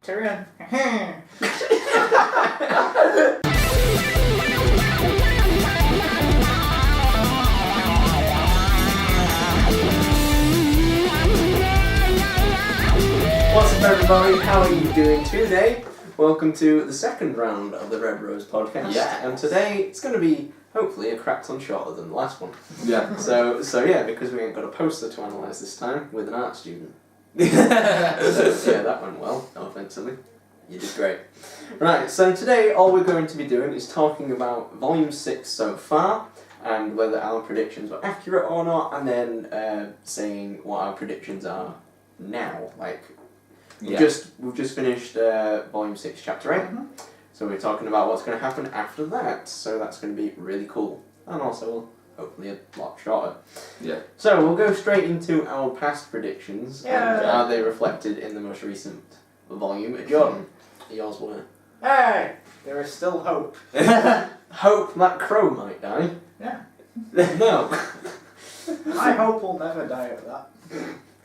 Tyrion. What's up, everybody? How are you doing today? Welcome to the second round of the Red Rose podcast. Yeah. And today it's going to be hopefully a crap ton shorter than the last one. Yeah. So yeah, because we ain't got a poster to analyse this time with an art student. So yeah, that went well. No offence, Silly. You did great. Right. So today all we're going to be doing is talking about Volume 6 so far, and whether our predictions were accurate or not, and then saying what our predictions are now. Like, we've just finished Volume 6, Chapter 8, so we're talking about what's going to happen after that, so that's going to be really cool, and also hopefully a lot shorter. Yeah. So we'll go straight into our past predictions, and are they reflected in the most recent volume? Jordan, yours were. Hey! There is still hope. Hope that crow might die. Yeah. No. I hope we'll never die of that.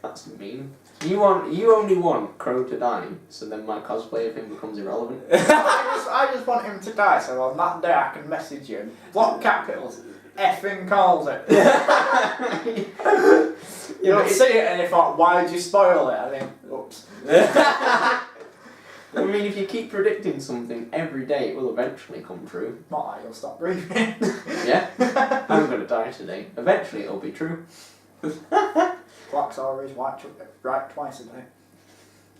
That's mean. You only want Crow to die, so then my cosplay of him becomes irrelevant. I just want him to die, so on that day I can message you and block capitals. Effing calls it. You don't see it and you thought, why did you spoil it? I think, oops. I mean, if you keep predicting something every day, it will eventually come true. Not that you'll stop breathing. Yeah? I'm gonna die today. Eventually it'll be true. Black's always right twice a day.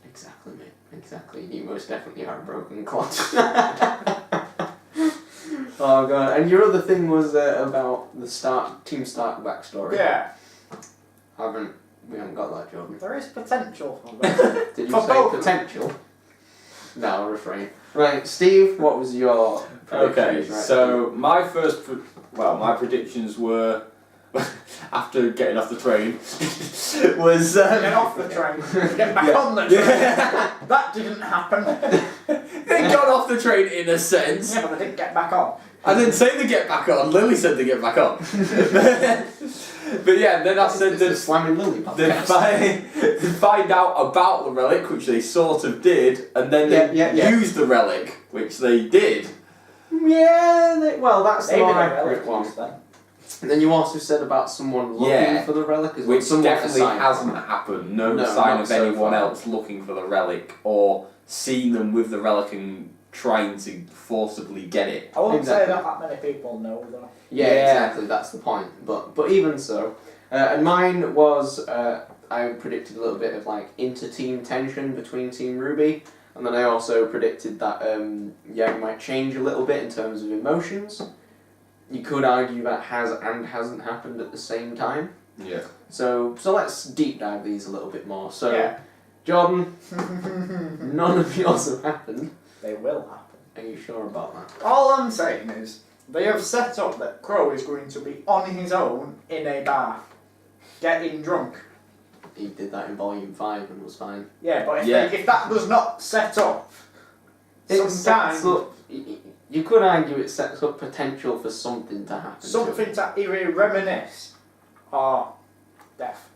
Exactly, mate. Exactly. You most definitely are a broken clock. Oh god. And your other thing was about the Team Stark backstory. Yeah. We haven't got that, Jordan. There is potential for that. Did you For say both. potential? No, I'll refrain. Right, Steve, what was your Okay, predictions? so my my predictions were after getting off the train was Get off the train. Get back on the train. That didn't happen. They got off the train in a sense. Yeah, but they didn't get back on. I didn't say they get back on. Lily said they get back on. But yeah, then I said the Slamming Lily they'd find out about the relic, which they sort of did, and then they used the relic, which they did. Yeah, that's the Maybe more the accurate relic one. then. And then you also said about someone looking for the relic as well. Which definitely hasn't happened. No sign of anyone else looking for the relic or seeing them with the relic and trying to forcitally get it. I wouldn't say that many people know though. Yeah, exactly, that's the point. But even so, and mine was, I predicted a little bit of like inter-team tension between Team RWBY, and then I also predicted that Yang might change a little bit in terms of emotions. You could argue that has and hasn't happened at the same time. Yeah. So let's deep dive these a little bit more. So, Jordan, none of yours have happened. They will happen. Are you sure about that? All I'm saying is, they have set up that Crow is going to be on his own in a bar, getting drunk. He did that in Volume 5 and was fine. Yeah, but if that does not set up, You could argue it sets up potential for something to happen. Something to either reminisce or death.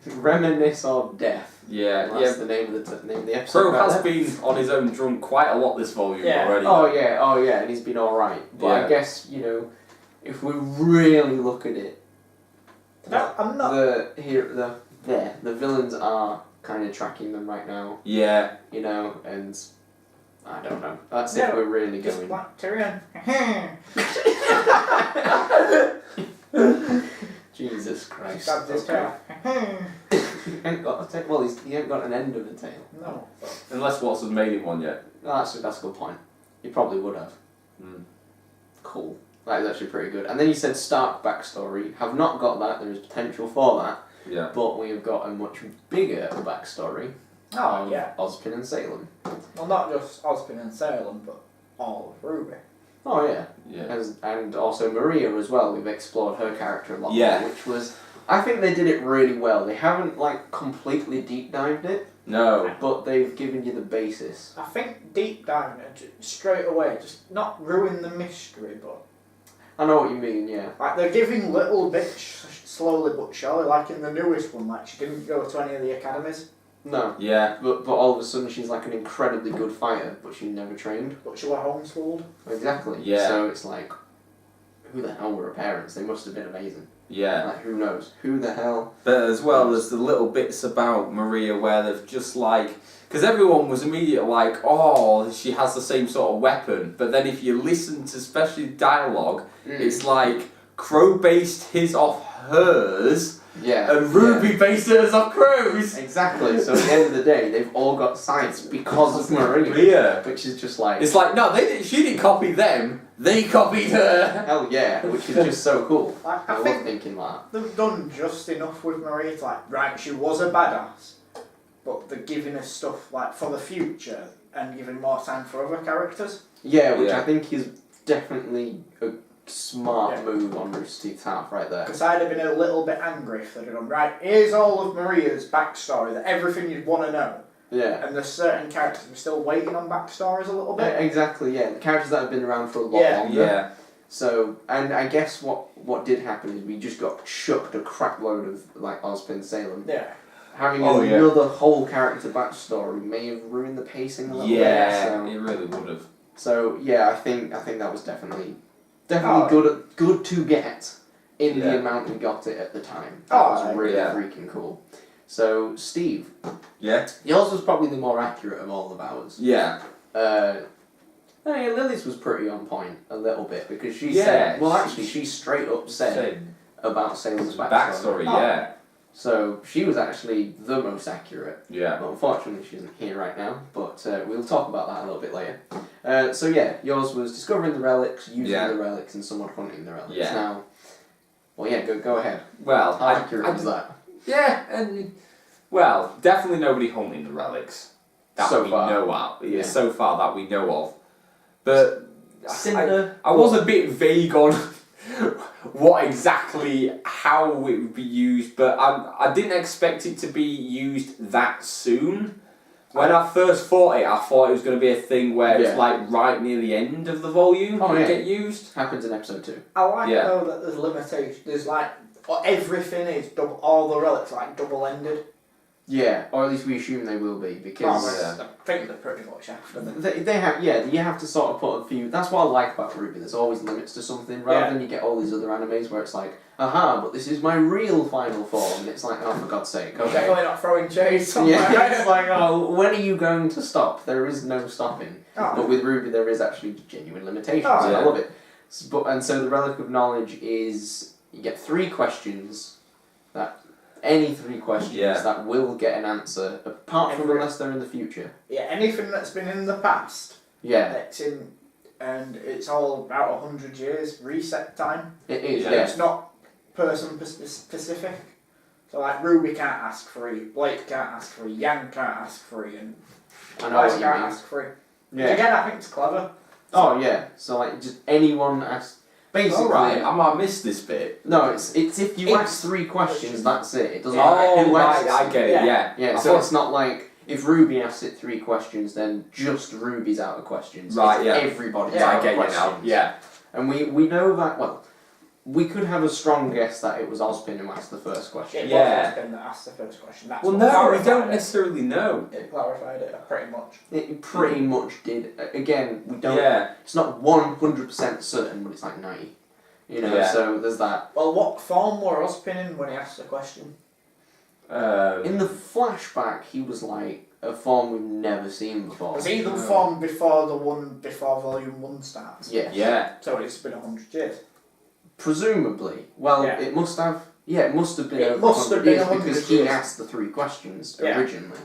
Reminisce or death. Yeah, That's the name of the episode. Crow has been on his own drunk quite a lot this volume already. Oh yeah, and he's been alright. But I guess, if we really look at it, the villains are kind of tracking them right now. Yeah. And I don't know. That's if we're really going. Black Tyrion. Jesus Christ. Stabs his tail. He ain't got a tail. Well, he ain't got an end of a tail. No. Unless Watson's made him one yet. No, that's a good point. He probably would have. Cool. That is actually pretty good. And then you said Stark backstory. Have not got that. There is potential for that. Yeah. But we have got a much bigger backstory. Oh, yeah. Ozpin and Salem. Well, not just Ozpin and Salem, but all of RWBY. Oh, yeah. Yeah. And also Maria as well. We've explored her character a lot Yeah. more, which was... I think they did it really well. They haven't, completely deep-dived it. No. But they've given you the basis. I think deep diving it straight away, just not ruin the mystery, but... I know what you mean, yeah. Like, they're giving little bits slowly but surely, like in the newest one, like she didn't go to any of the academies. No. Yeah. But all of a sudden she's like an incredibly good fighter, but she never trained. But she were homeschooled. Exactly. Yeah. So it's like, who the hell were her parents? They must have been amazing. Yeah. Like, who knows? Who the hell? But as well, there's the little bits about Maria where they've just like... Because everyone was immediately like, oh, she has the same sort of weapon. But then if you listen to especially dialogue, it's like Crow based his off hers, Yeah. and RWBY based hers off Crow's. Exactly. So at the end of the day, they've all got sights because of Maria. Yeah. Which is just like... It's like, no, she didn't copy them, they copied her. Hell yeah, which is just so cool. Like, I I love think thinking that. they've done just enough with Maria to like, right, she was a badass, but they're giving us stuff like for the future and giving more time for other characters. Yeah, which Yeah. I think is definitely a smart move on Rooster Teeth's half right there. Because I'd have been a little bit angry if they'd have gone, right, here's all of Maria's backstory, that everything you'd want to know. Yeah. And there's certain characters we're still waiting on backstories a little bit. Exactly, yeah. The characters that have been around for a lot longer. Yeah. So, and I guess what did happen is we just got chucked a crap load of like Ozpin Salem. Yeah. Having Oh, yeah. another whole character backstory may have ruined the pacing a little bit. Yeah, it really would have. So yeah, I think that was definitely Oh. good to get in Yeah. the amount we got it at the time. That Oh, was really yeah. freaking cool. So Steve, Yeah? yours was probably the more accurate of all of ours. Yeah. Yeah, Lily's was pretty on point a little bit because she Yeah, said, well, actually, she straight up said about Salem's backstory. yeah. So she was actually the most accurate. Yeah. Well, unfortunately, she isn't here right now, but we'll talk about that a little bit later. So yeah, yours was discovering the relics, using Yeah. the relics, and someone hunting the relics. Yeah. Now, well, yeah, go ahead. Well, How accurate was that? Yeah, and well, definitely nobody hunting the relics that So we far. know of. Yeah, Yeah. so far that we know of. But Cinder. I was a bit vague on what exactly how it would be used, but I didn't expect it to be used that soon. When I first thought it was going to be a thing where it's Yeah. like right near the end of the volume Oh, it yeah. get used. Happens in episode 2. I like Yeah. though that there's limitations. There's like, everything is double, all the relics are like double-ended. Yeah, or at least we assume they will be because yeah. I think they're pretty much after them. they have, yeah, you have to sort of put a few. That's what I like about RWBY. There's always limits to something, rather Yeah. than you get all these other animes where it's like, aha, but this is my real final form, and it's like, oh, for God's sake, okay. Definitely not throwing shades somewhere. Yeah, it's like, oh, when are you going to stop? There is no stopping. Oh. But with RWBY, there is actually genuine limitations. Oh, and yeah. I love it. And so the Relic of Knowledge is you get 3 questions any 3 questions Yeah. that will get an answer, apart from Every- unless they're in the future. Yeah, anything that's been in the past, Yeah, that's in, and it's all about 100 years reset time. it is. Yeah. Yeah. It's not person specific. So like RWBY can't ask free, Blake can't ask free, Yang can't ask free, and I know Vice what you can't mean. ask free. Yeah. Again, I think it's clever. Oh yeah. So like just anyone asks. Basically, Alright, I might miss this bit. no, it's if you It's- ask 3 questions, that's it. It doesn't Yeah. matter who Oh, asks. right, I get it, Yeah. yeah. Yeah, I so thought- it's not like if RWBY asks it 3 questions, then just RWBY's out of questions. Right, It's yeah. everybody's Yeah, out I of get you questions. now. Yeah. And we know that, well, we could have a strong guess that it was Ozpin who asked the first question. It Yeah. was Austin that asked the first question. That's Well, what no, we clarified don't it. necessarily know. It clarified it pretty much. It pretty much did. Again, we don't. Yeah. It's not 100% certain, but it's like 90. You know, Yeah. so there's that. Well, what form were Ozpin in when he asked the question? In the flashback, he was like a form we've never seen before. Was he the form before volume 1 starts? Yes. Yeah. So it's been 100 years. Presumably. Well, Yeah. it must have. Yeah, it must have been It over must 100 have been years 100 because he years. asked the 3 questions Yeah. originally.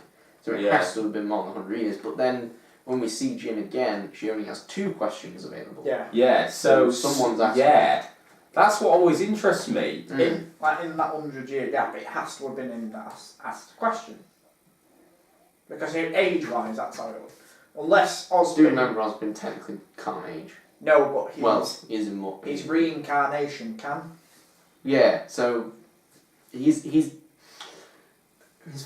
So it Yeah. has to have been more than 100 years. But then when we see Jin again, she only has 2 questions available. Yeah. Yeah, so Someone's asking. Yeah. That's what always interests me. Mm. In that 100-year gap, it has to have been in that asked question. Because age-wise, that's how it was. Unless Do Ozpin... remember Ozpin technically can't age. No, but He's in more. his reincarnation can. Yeah, so his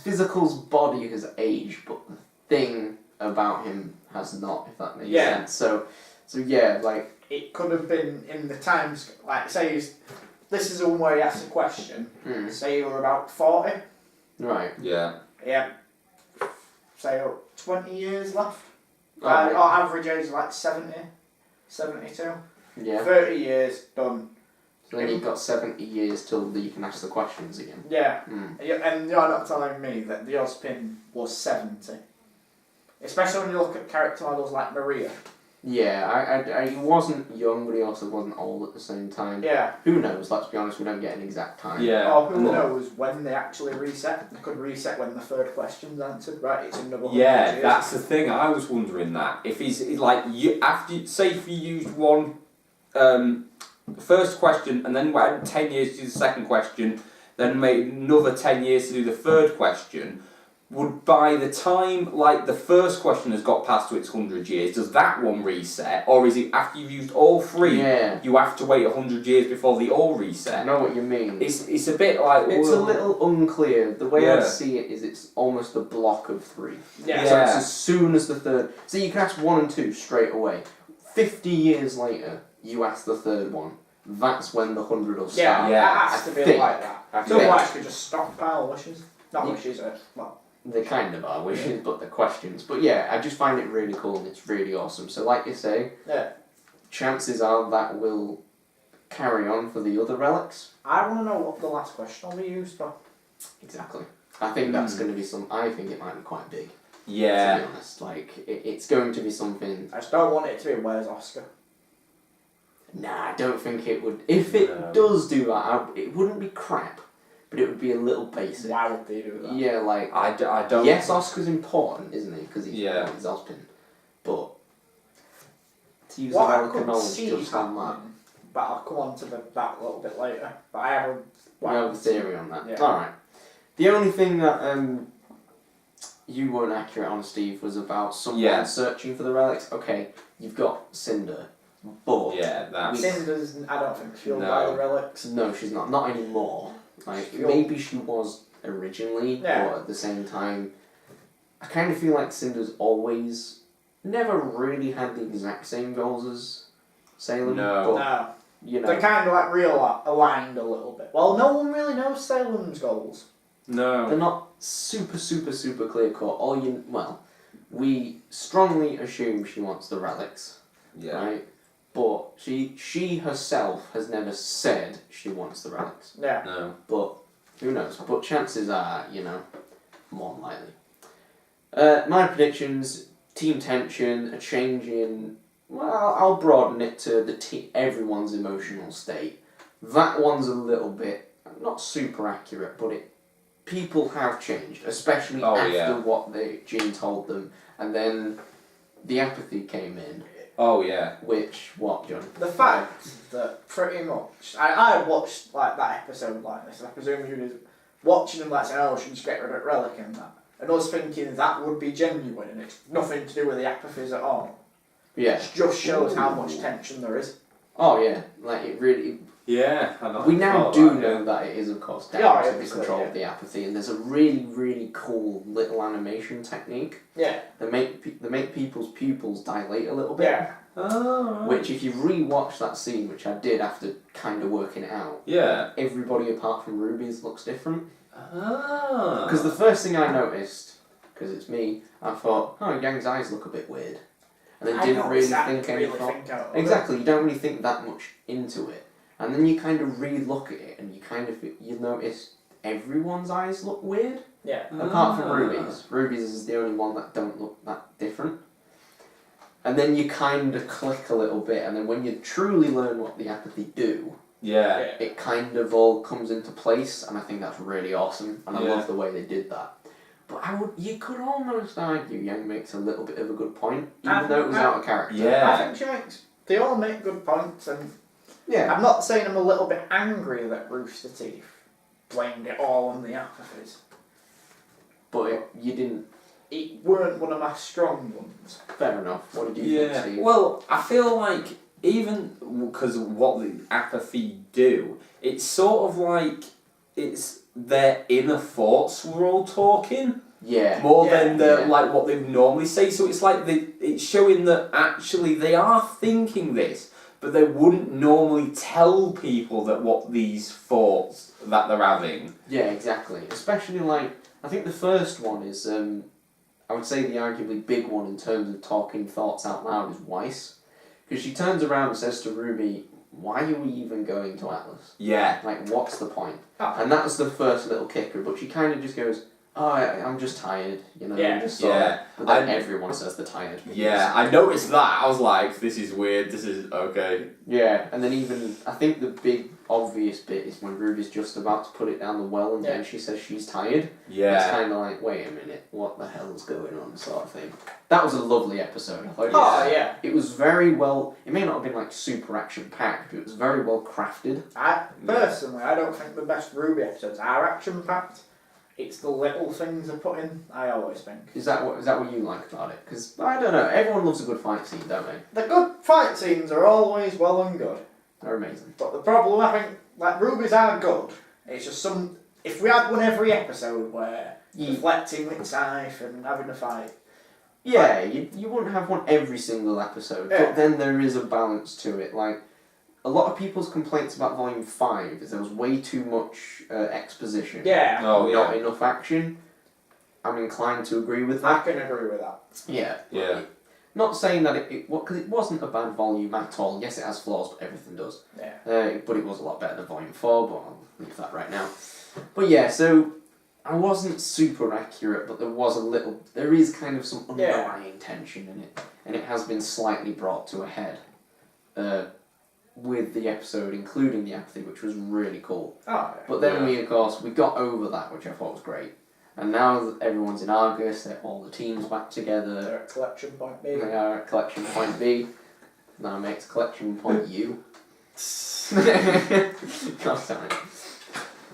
physical's body has aged, but the thing about him has not, if that makes Yeah. sense. So yeah, like It could have been in the times... Like, say this is the one where he asked a question. mm, Say you were about 40. right. Yeah. Yeah. say, 20 years left. Right. Our average age is like 70, 72. Yeah. 30 years, done. So then you've got 70 years till you can ask the questions again. Yeah. Mm. And you're not telling me that the Ozpin was 70. Especially when you look at character models like Maria. Yeah, he wasn't young, but he also wasn't old at the same time. Yeah. Who knows? Let's be honest, we don't get an exact time. Yeah. Or who knows when they actually reset. They could reset when the third question's answered, right? It's another 100 Yeah, years. that's the thing. I was wondering that if he's like say if you used one first question and then waited 10 years to do the second question, then made another 10 years to do the third question. Would by the time like the first question has got past to its 100 years, does that one reset, or is it after you've used all three? Yeah. You have to wait 100 years before they all reset. I know what you mean. It's a bit like It's a little unclear. The way I Yeah. see it is it's almost a block of 3. Yeah. So Yeah. it's as soon as the third... So you can ask 1 and 2 straight away. 50 years later, you ask the third one. That's when the 100 will Yeah, start. Yeah, that has to be think. like that. I So think. I could just stockpile wishes. Not Yeah. wishes, well. They kind of are wishes, but they're questions. But yeah, I just find it really cool and it's really awesome. So like you say, Yeah. chances are that will carry on for the other relics. I want to know what the last question will be used for. Exactly. I think that's going to be I think it might be quite big. yeah. To be honest, like it's going to be something. I just don't want it to be Where's Oscar? Nah, I don't think it would. If it does do that, it wouldn't be crap, but it would be a little basic. Why would they do that? Yeah, like I don't. yes, Oscar's important, isn't he? Because he's he's Ozpin, but to use What the I relic of could knowledge see just on that. happening, but I'll come on to that a little bit later. But I have a You have a theory on that. Yeah. Alright. The only thing that you weren't accurate on, Steve, was about someone searching for the relics. Okay, you've got Cinder, but Yeah, that's. Cinder's, I don't think, fueled by the relics. no, she's not. Not anymore. Like Sure. maybe she was originally, Yeah. but at the same time, I kind of feel like Cinder's always never really had the exact same goals as Salem. No. But, No. you know, They're kind of like aligned a little bit. Well, no one really knows Salem's goals. No. they're not super clear cut. We strongly assume she wants the relics, Yeah. right? But she herself has never said she wants the relics. Yeah. No. But who knows? But chances are, more than likely. My predictions: team tension, a change in. Well, I'll broaden it to everyone's emotional state. That one's a little bit not super accurate, but people have changed, especially after what Jean told them, and then the apathy came in. Oh yeah. Which what, John? The fact that pretty much I watched like that episode like this. I presume you was watching them like saying, "Oh, should just get rid of relic and that," and us thinking that would be genuine, and it's nothing to do with the apathies at all. Yeah. It just shows how much tension there is. Oh yeah, like it really. Yeah. We now do know that it is, of course, down to the obviously, control of the apathy, and there's a really cool little animation technique. Yeah. They make people's pupils dilate a little bit. Yeah. Oh. Right. Which, if you re-watch that scene, which I did after kind of working it out, Yeah. everybody apart from Ruby's looks different. Ah. Because the first thing I noticed, because it's me, I thought, oh, Yang's eyes look a bit weird, and then didn't really think any thought. Exactly, you don't really think that much into it, and then you kind of re-look at it, and you notice everyone's eyes look weird, Yeah. apart from Ruby's. Ruby's is the only one that don't look that different. And then you kind of click a little bit, and then when you truly learn what the apathy do, Yeah. it kind of all comes into place, and I think that's really awesome, and I love the way they did that. But you could almost argue Yang makes a little bit of a good point, even though it was out of character. Yeah. I think she makes. They all make good points, and Yeah. I'm not saying I'm a little bit angry that Rooster Teeth blamed it all on the apathies. But you didn't. It weren't one of my strong ones. Fair enough. What did you think, Steve? Well, I feel like even because of what the apathy do, it's sort of like it's their inner thoughts we're all talking Yeah. more than yeah. like what they would normally say. So it's like it's showing that actually they are thinking this, but they wouldn't normally tell people that what these thoughts that they're having. Yeah, exactly. Especially like I think the first one is I would say the arguably big one in terms of talking thoughts out loud is Weiss. Because she turns around and says to Ruby, why are we even going to Atlas? Yeah. Like, what's the point? Oh. And that's the first little kicker, but she kind of just goes, oh, I'm just tired, you know? Yeah. Just sort of- Yeah. But then everyone says they're tired. Yeah, I noticed that. I was like, this is weird, this is okay. Yeah, and then even, I think the big obvious bit is when Ruby's just about to put it down the well and then she says she's tired. It's Yeah. kind of like, wait a minute, what the hell's going on, sort of thing. That was a lovely episode. I thought Oh, yeah. it was very well, it may not have been like super action packed, but it was very well crafted. Personally, I don't think the best RWBY episodes are action packed. It's the little things they put in, I always think. Is that what you like about it? Because, I don't know, everyone loves a good fight scene, don't they? The good fight scenes are always well and good. They're amazing. But the problem, I think, like, RWBYs are good. It's just if we had one every episode where reflecting with Scythe and having a fight. Yeah, you wouldn't have one every single episode, Yeah. but then there is a balance to it. Like, a lot of people's complaints about Volume 5 is there was way too much exposition. Yeah. Oh, Not yeah. enough action. I'm inclined to agree with I that. can agree with that. Yeah. Yeah. Not saying that because it wasn't a bad volume at all. Yes, it has flaws, but everything does. Yeah. But it was a lot better than Volume 4, but I'll leave that right now. But yeah, so I wasn't super accurate, but there is kind of some underlying tension in it, and it has been slightly brought to a head with the episode, including the apathy, which was really cool. Oh, yeah. But then we got over that, which I thought was great. And now that everyone's in Argus, all the teams back together. They're at collection point B. They are at collection point B. Now makes collection point U. God damn it.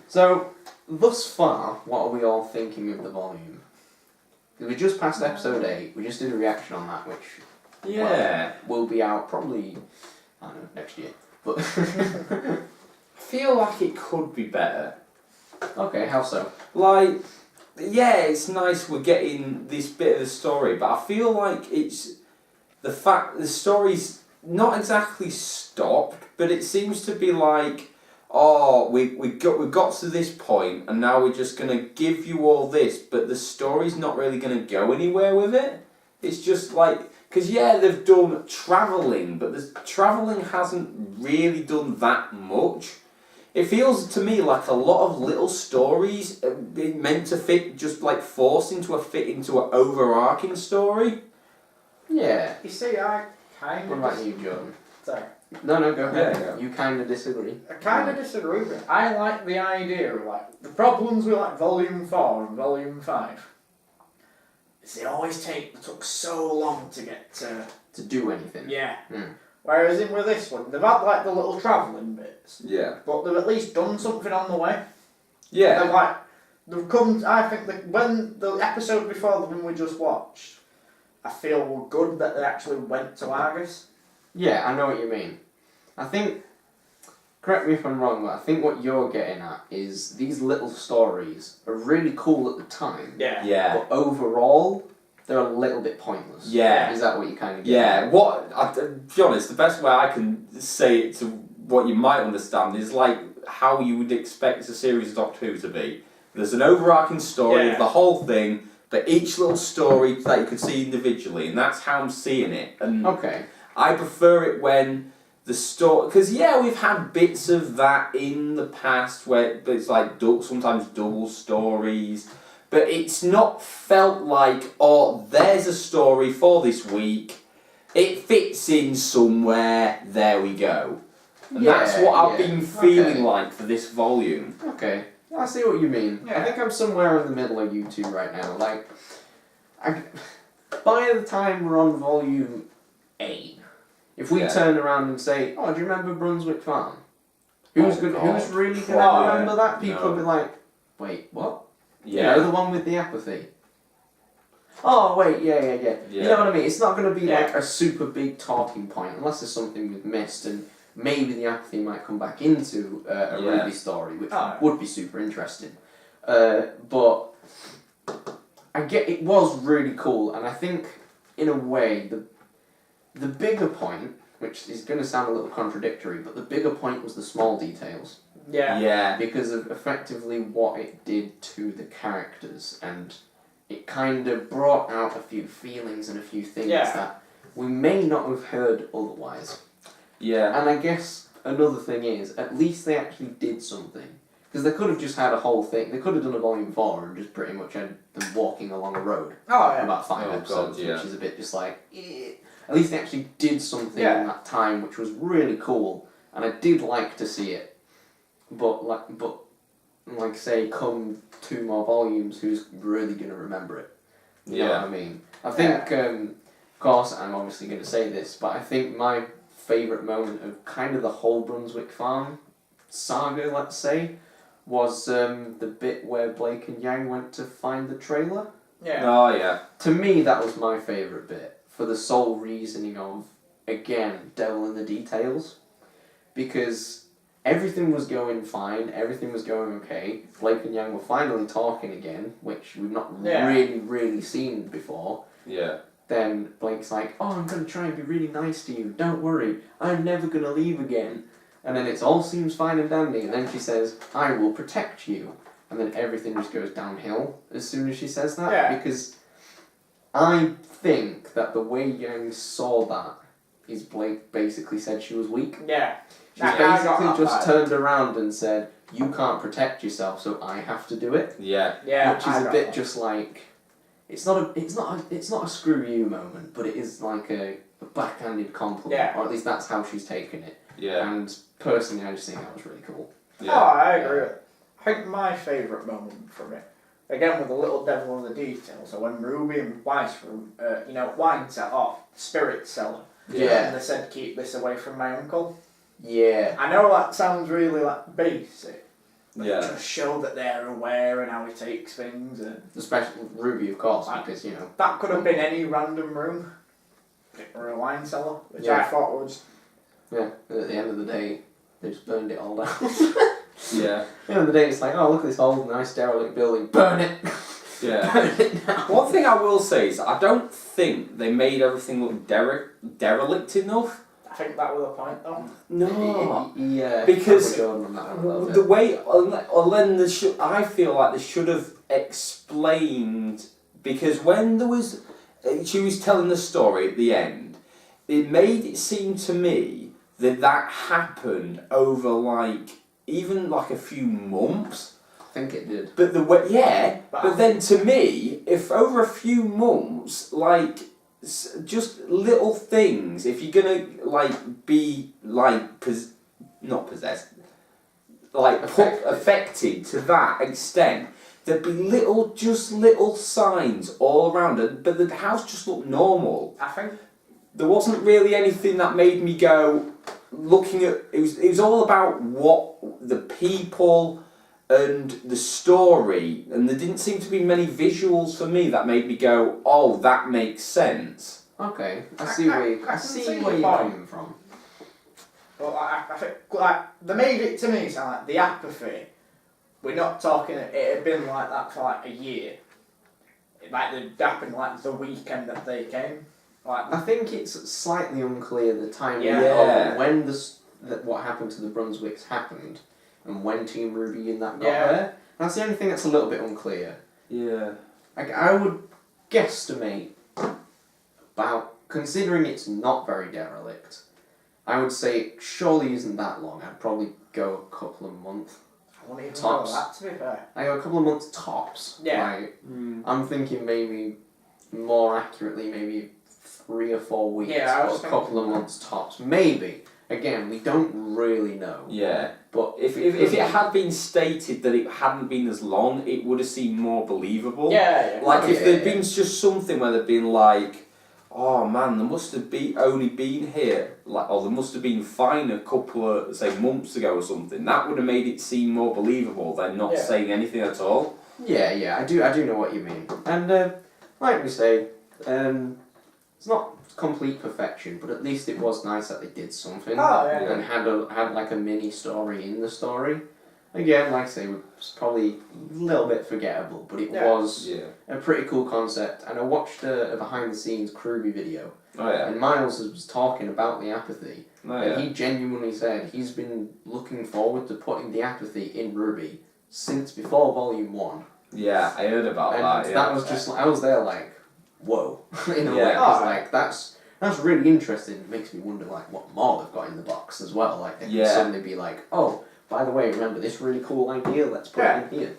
So, thus far, what are we all thinking of the volume? We just passed episode 8, we just did a reaction on that, which Yeah. will be out probably, I don't know, next year. But I feel like it could be better. okay, how so? Like, yeah, it's nice we're getting this bit of the story, but I feel like it's the fact the story's not exactly stopped, but it seems to be like, oh, we got to this point, and now we're just gonna give you all this, but the story's not really gonna go anywhere with it. It's just like, because yeah, they've done travelling, but the travelling hasn't really done that much. It feels to me like a lot of little stories being meant to fit, just like forced into an overarching story. Yeah. You see, I kind What of... about you, Jordan? Sorry. No, go ahead. Yeah. You kind of disagree. I kind of disagree with it. I like the idea of, like, the problems with, like, Volume 4 and Volume 5 is they took so long to get to... To do anything. Yeah. Mm. Whereas with this one, they've had, like, the little travelling bits, Yeah. but they've at least done something on the way. Yeah. They've, like, they've come... I think that when the episode before the one we just watched, I feel were good that they actually went to Argus. Yeah, I know what you mean. I think, correct me if I'm wrong, but I think what you're getting at is these little stories are really cool at the time, Yeah. Yeah. but overall, they're a little bit pointless. Yeah. Is that what you kind of get Yeah. To be honest, the best way I can say it to what you might understand is like how you would expect a series of Doctor Who to be. There's an overarching story of the whole thing, but each little story that you could see individually, and that's how I'm seeing it. And Okay. I prefer it when the story, because yeah, we've had bits of that in the past where it's like sometimes double stories, but it's not felt like, oh, there's a story for this week, it fits in somewhere, there we go. And that's what I've been feeling like for this volume. Okay. I see what you mean. Yeah. I think I'm somewhere in the middle of you two right now. Like, by the time we're on volume 8, if we turn around and say, "Oh, do you remember Brunswick Farm?" Who's really going to remember that? People will be like, "Wait, what?" Yeah. You know, the one with the apathy. Oh, wait, yeah. You know what I mean? It's not going to be like a super big talking point unless there's something we've missed, and maybe the apathy might come back into a RWBY story, which would be super interesting. But I get it was really cool, and I think in a way the bigger point, which is going to sound a little contradictory, but the bigger point was the small details. Yeah. Yeah. Because of effectively what it did to the characters and it kind of brought out a few feelings and a few things Yeah. that we may not have heard otherwise. Yeah. And I guess another thing is, at least they actually did something. Because they could have just had a whole thing. They could have done a volume 4 and just pretty much had them walking along a road Oh for yeah. about 5 Oh, episodes, God, yeah. which is a bit just like, eh. At least they actually did something Yeah. in that time, which was really cool, and I did like to see it. But like say, come 2 more volumes, who's really gonna remember it? You know what I mean? I think, of course, I'm obviously gonna say this, but I think my favourite moment of kind of the whole Brunswick Farm saga, let's say, was the bit where Blake and Yang went to find the trailer. Yeah. Oh yeah. To me, that was my favourite bit, for the sole reasoning of, again, devil in the details. Because everything was going fine, everything was going okay, Blake and Yang were finally talking again, which we've not really seen before. Yeah. Then Blake's like, oh, I'm going to try and be really nice to you, don't worry, I'm never going to leave again. And then it all seems fine and dandy, and then she says, I will protect you. And then everything just goes downhill as soon as she says that. Yeah. Because I think that the way Yang saw that is Blake basically said she was weak. Yeah. She I got basically that just vibe. turned around and said, you can't protect yourself, so I have to do it. Yeah. Yeah. Which is I a got bit that. just like, it's not a screw you moment, but it is like a backhanded compliment, Yeah. or at least that's how she's taken it. Yeah. And personally, I just think that was really cool. Oh, I agree. I think my favourite moment from it, again with a little devil in the details, so when Ruby and Weiss from, wine set off, spirit cellar, Yeah. and they said keep this away from my uncle. Yeah. I know that sounds really like basic, but Yeah. it just show that they're aware and how he takes things, and Especially Ruby, of course, Right. because, that could have been any random room, or a wine cellar, which I Yeah. thought was yeah, at the end of the day, they just burned it all down. Yeah. At the end of the day, it's like, oh, look at this old, nice, derelict building, burn it! Yeah. Burn it now! One thing I will say is I don't think they made everything look derelict enough. I think that was the point though. No. Yeah, Because I'm with Jordan on that one a little The bit. way, or then I feel like they should have explained, because when there was, she was telling the story at the end, it made it seem to me that happened over even a few months. I think it did. But but then to me, if over a few months, just little things, if you're gonna be not possessed, affected to that extent, there'd be little signs all around it, but the house just looked normal. I think There wasn't really anything that made me go, looking at, it was all about what the people and the story, and there didn't seem to be many visuals for me that made me go, oh, that makes sense. Okay, I see where you're coming from. Well, I think they made it to me sound like the apathy. We're not talking. It had been like that for a year. It happened the weekend that they came. I think it's slightly unclear the timing Yeah. of when what happened to the Brunswicks happened, and when Team Ruby and that got Yeah. there. That's the only thing that's a little bit unclear. Yeah. I would guesstimate about, considering it's not very derelict, I would say it surely isn't that long. I'd probably go a couple of months. I wouldn't even Tops. know that, to be fair. I go a couple of months tops. Yeah. I'm thinking maybe, more accurately, maybe 3 or 4 weeks. Yeah, I was or a couple of months tops. Maybe. Again, we don't really know. Yeah. But If it had been stated that it hadn't been as long, it would have seemed more believable. Yeah. If there'd been just something where they'd been oh man, there must have only been here, or there must have been fine a couple of, say, months ago or something, that would have made it seem more believable than not saying anything at all. yeah, I do know what you mean. And like we say, it's not complete perfection, but at least it was nice that they did something. Oh, yeah. And had a mini story in the story. Again, like I say, it was probably a little bit forgettable, but it was a pretty cool concept. And I watched a behind the scenes Ruby video, Oh yeah. and Miles was talking about the apathy, Oh and yeah. he genuinely said he's been looking forward to putting the apathy in Ruby since before Volume 1. Yeah, I heard about And that. Yeah. that was just like, I was there like, whoa, in a way. Yeah. 'Cause, like that's really interesting. It makes me wonder like what more they've got in the box as well. Like they can Yeah. suddenly be like, oh, by the way, remember this really cool idea? Let's put it in here.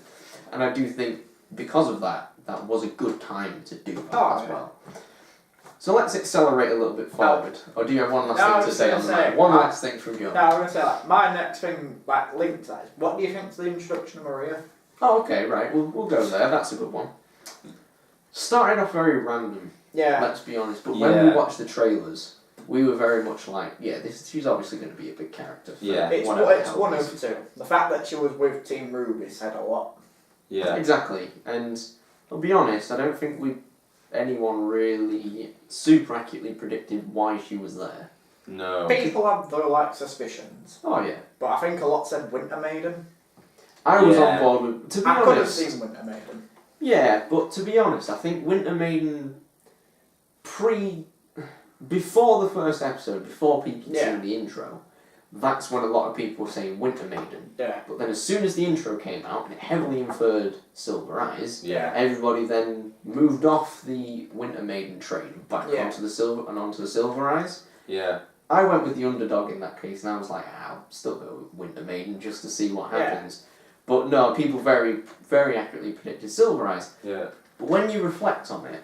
And I do think because of that, that was a good time to do that as well. So let's accelerate a little bit forward. Or do you have one last thing to say on that? One last thing from you. No, I'm gonna say like my next thing like linked to that is what do you think's the introduction of Maria? Oh, okay, right. We'll go there. That's a good one. Started off very random. Yeah. Let's be honest. But when we watched the trailers, we were very much like, yeah, she's obviously going to be a big character. Yeah. It's one of two. The fact that she was with Team RWBY said a lot. Yeah. Exactly. And I'll be honest, I don't think anyone really super accurately predicted why she was there. No. People have their like suspicions, Oh yeah. but I think a lot said Winter Maiden. I was on board with. To be I could have honest, seen Winter Maiden. yeah, but to be honest, I think Winter Maiden before the first episode, before people seeing the intro, that's when a lot of people were saying Winter Maiden. Yeah. But then as soon as the intro came out and it heavily inferred Silver Eyes, Yeah. everybody then moved off the Winter Maiden train back onto the Silver Eyes. Yeah. I went with the underdog in that case, and I was like, I'll still go with Winter Maiden just to see what happens. But no, people very, very accurately predicted Silver Eyes. Yeah. But when you reflect on it,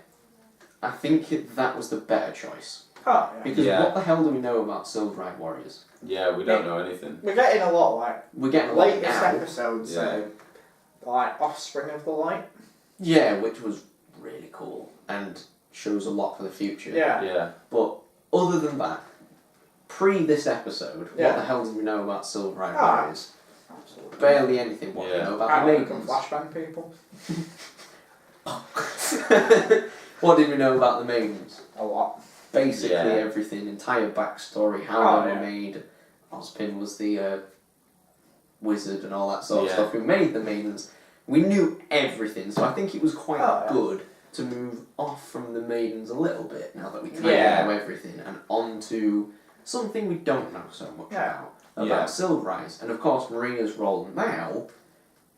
I think that was the better choice. Oh, yeah. Because what the hell do we know about Silver Eyed Warriors? Yeah, we don't know anything. We're getting a lot like We're getting a lot latest now. episodes like Offspring of the Light. Yeah, which was really cool and shows a lot for the future. Yeah. Yeah. But other than that, pre this episode, what the hell do we know about Silver Eyed Warriors? Absolutely. Barely anything. What do we know about the Maidens? Flashbang people. What did we know about the Maidens? A lot. Basically everything, entire backstory, how they were made. Ozpin was the wizard and all that sort of stuff who made the Maidens. We knew everything, so I think it was quite good to move off from the Maidens a little bit now that we kind of know everything and onto something we don't know so much about Silver Eyes. And of course Maria's role now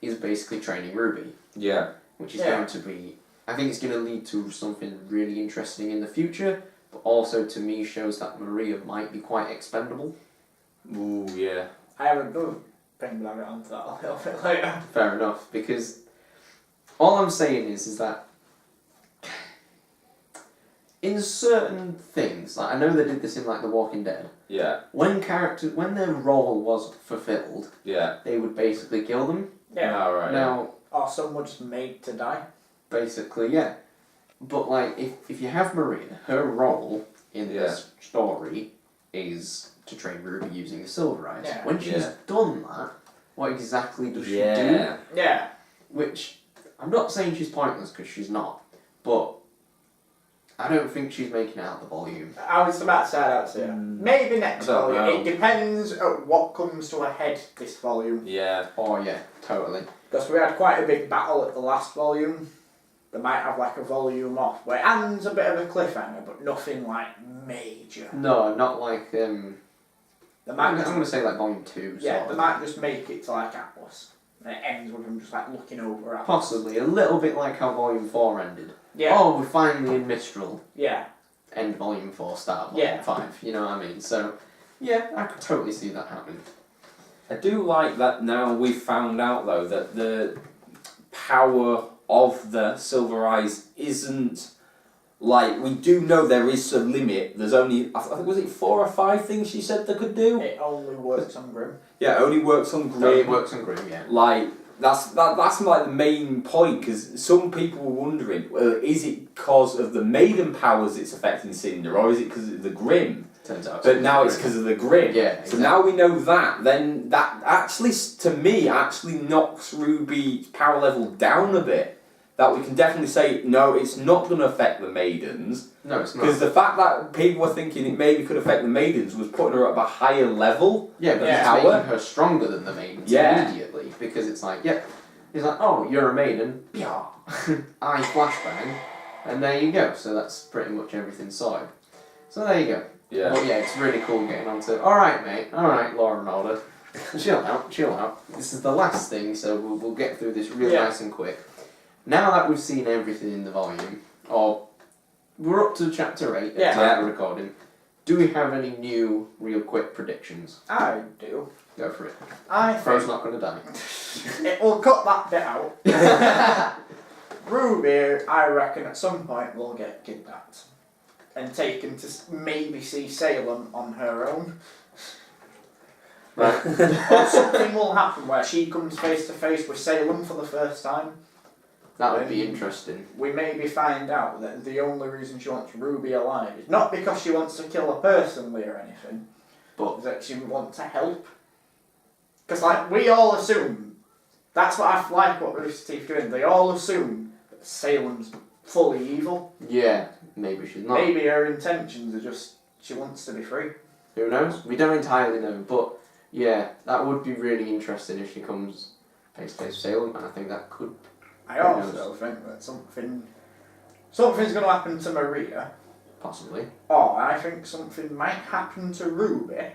is basically training RWBY. Yeah. Which is going to be, I think it's going to lead to something really interesting in the future, but also to me shows that Maria might be quite expendable. Ooh, yeah. I have another thing, but I'll get onto that a little bit later. Fair enough, because all I'm saying is that in certain things, like I know they did this in like The Walking Dead. Yeah. When their role was fulfilled, they would basically kill them. Yeah. Oh, right. Now, or someone just made to die. Basically, yeah. But like, if you have Maria, her role in this story is to train RWBY using the Silver Eyes. Yeah. When she's done that, what exactly does she do? Yeah. Which, I'm not saying she's pointless, because she's not, but I don't think she's making out the volume. I was about to say that to you. Maybe next volume. know. It depends on what comes to a head this volume. Yeah. Oh yeah, totally. Because we had quite a big battle at the last volume. They might have like a volume off where it ends a bit of a cliffhanger, but nothing like major. No, not like They might I'm just, going to say like volume 2. yeah, sort they of. might just make it to like Atlas, and it ends with them just like looking over Atlas. Possibly a little bit like how volume 4 ended. Yeah. Oh, we're finally in Mistral. Yeah. End volume 4, start volume 5. You know what I mean? So, yeah, I could totally see that happening. I do like that now we've found out though that the power of the Silver Eyes isn't like, we do know there is a limit. There's only, I think, was it 4 or 5 things she said they could do? It only works on Grim. Yeah, it only works on Grim. Only works on Grim, yeah. Like, that's like the main point, because some people were wondering, well, is it because of the Maiden powers it's affecting Cinder, or is it because of the Grim? Turns out. But now it's because of the Grim. Yeah, exactly. So now we know that, then that actually, to me, actually knocks RWBY's power level down a bit. That we can definitely say, no, it's not going to affect the Maidens. No, it's not. Because the fact that people were thinking it maybe could affect the Maidens was putting her up a higher level. Yeah, but it's making her stronger than the Maidens immediately. Because it's like, he's like, oh, you're a Maiden. Yeah. I flashbang. And there you go. So that's pretty much everything sorted. So there you go. Yeah. But yeah, it's really cool getting on to, alright mate, alright Law and Order. Chill out. This is the last thing, so we'll get through this real nice and quick. now that we've seen everything in the volume, or we're up to chapter 8 at Yeah. the time of recording, do we have any new, real quick predictions? I do. Go for it. I Crow's think not going to die. we'll cut that bit out. RWBY, I reckon, at some point will get kidnapped and taken to maybe see Salem on her own. Right. Or something will happen where she comes face to face with Salem for the first time. That would be interesting. We maybe find out that the only reason she wants RWBY alive is not because she wants to kill her personally or anything, but that she wants to help. Because, like, we all assume, that's what I like what Rooster Teeth doing, they all assume that Salem's fully evil. Yeah, maybe she's not. Maybe her intentions are just, she wants to be free. Who knows? We don't entirely know, but yeah, that would be really interesting if she comes face to face with Salem, and I think that could. I also think that something's going to happen to Maria, Possibly. or I think something might happen to RWBY.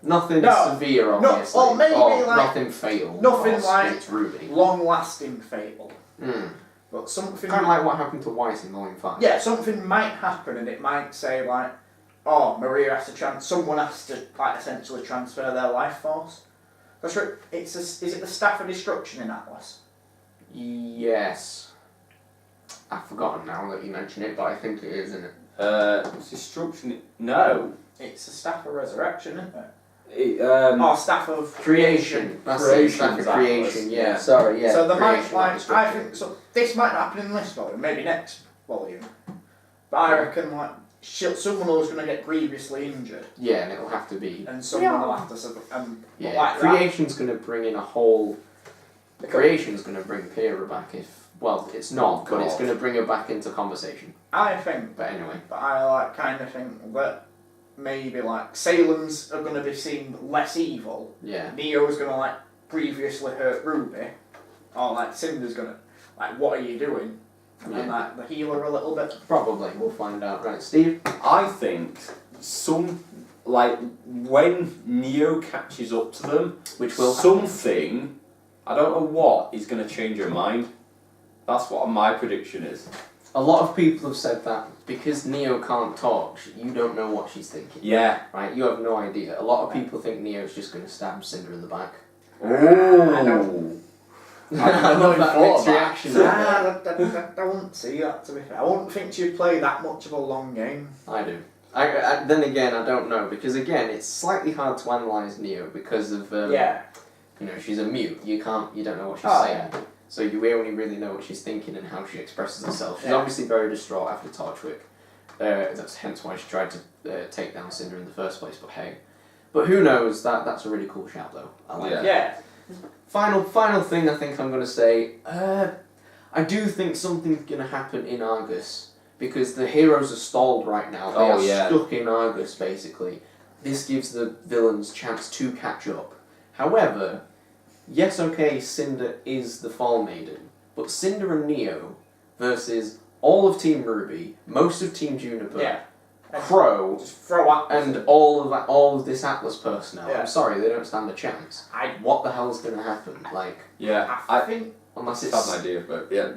Nothing No, severe, obviously. or maybe like nothing fatal. nothing or like it's RWBY. long-lasting fatal, Mm. but something Kind of like what happened to White in Volume 5. yeah, something might happen, and it might say like, oh, Maria has to someone has to like essentially transfer their life force. That's right. Is it the Staff of Destruction in Atlas? Yes. I've forgotten now that you mention it, but I think it is, isn't it? Destruction. No. It's the Staff of Resurrection, isn't it? Oh, Staff of Creation. That's it, Creation's Staff of Atlas, Creation, yeah. yeah. Sorry, yeah. So there might Creation, not I Destruction. think so. This might not happen in this volume, maybe next volume. But I reckon like someone was going to get grievously injured, Yeah, and it'll have to be. and someone will have to Yeah, like Creation's going to bring in a whole. that. Creation's going to bring Pyrrha back if. Well, it's not, but it's God. going to bring her back into conversation. I think, But anyway. but I like kind of think that maybe like Salem's are going to be seen less evil. Yeah. Neo's going to like previously hurt RWBY, or like Cinder's going to like, what are you doing? And then Yeah. like the healer a little bit. Probably. We'll find out. Right, Steve? I think when Neo catches up to them, Which will something, I don't know what, is going to change her mind. That's what my prediction is. A lot of people have said that because Neo can't talk, you don't know what she's thinking. Yeah. Right? You have no idea. A lot of people think Neo's just going to stab Cinder in the back. Oh. I love that mixed reaction. I wouldn't see that, to be fair. I wouldn't think she'd play that much of a long game. I do. Then again, I don't know, because again, it's slightly hard to analyse Neo because of, Yeah. you know, she's a mute. You don't know what she's Oh, saying. So you only really know what she's thinking and how she expresses herself. She's Yeah. obviously very distraught after Torchwick. That's hence why she tried to take down Cinder in the first place, but hey. But who knows, that's a really cool shout though. I like it. Yeah. Final thing I think I'm going to say, I do think something's going to happen in Argus, because the heroes are stalled right now. They Oh, are yeah. stuck in Argus, basically. This gives the villains chance to catch up. However, yes, okay, Cinder is the Fall Maiden, but Cinder and Neo versus all of Team RWBY, most of Team Juniper, Yeah. Crow, Just throw at and all of this Atlas personnel. Yeah. I'm sorry, they don't stand a chance. What the hell's going to happen? Like, Yeah. I think. unless I it's... have an idea, but yeah.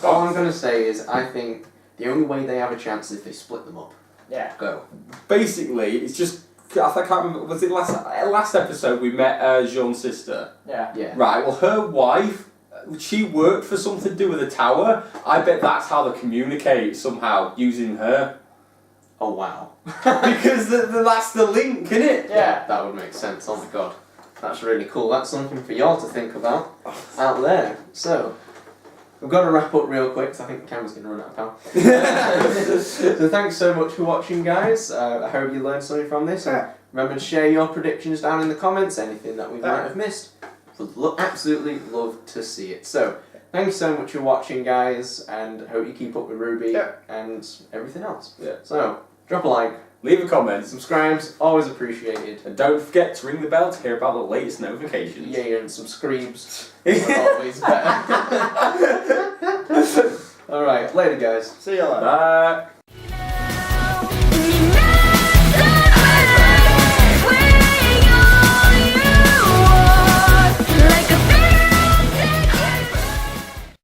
All I'm going to say is I think the only way they have a chance is if they split them up. Yeah. Go. Basically, it's just. I can't remember. Was it last episode we met Jean's sister? Yeah. Yeah. Right. Well, her wife. She worked for something to do with the tower. I bet that's how they communicate somehow using her. Oh, wow. Because that's the link, isn't it? Yeah. That would make sense. Oh my god. That's really cool. That's something for y'all to think about out there. So, we've got to wrap up real quick because I think the camera's going to run out of power. So thanks so much for watching, guys. I hope you learned something from this. And remember to share your predictions down in the comments. Anything that we might have missed. Would absolutely love to see it. So, thanks so much for watching, guys, and hope you keep up with RWBY and everything else. Yeah. So, drop a like, Leave a comment. subscribes, always appreciated. And don't forget to ring the bell to hear about the latest notifications. Yeah, and subscribes are always better. Alright, later guys. See you later. Bye.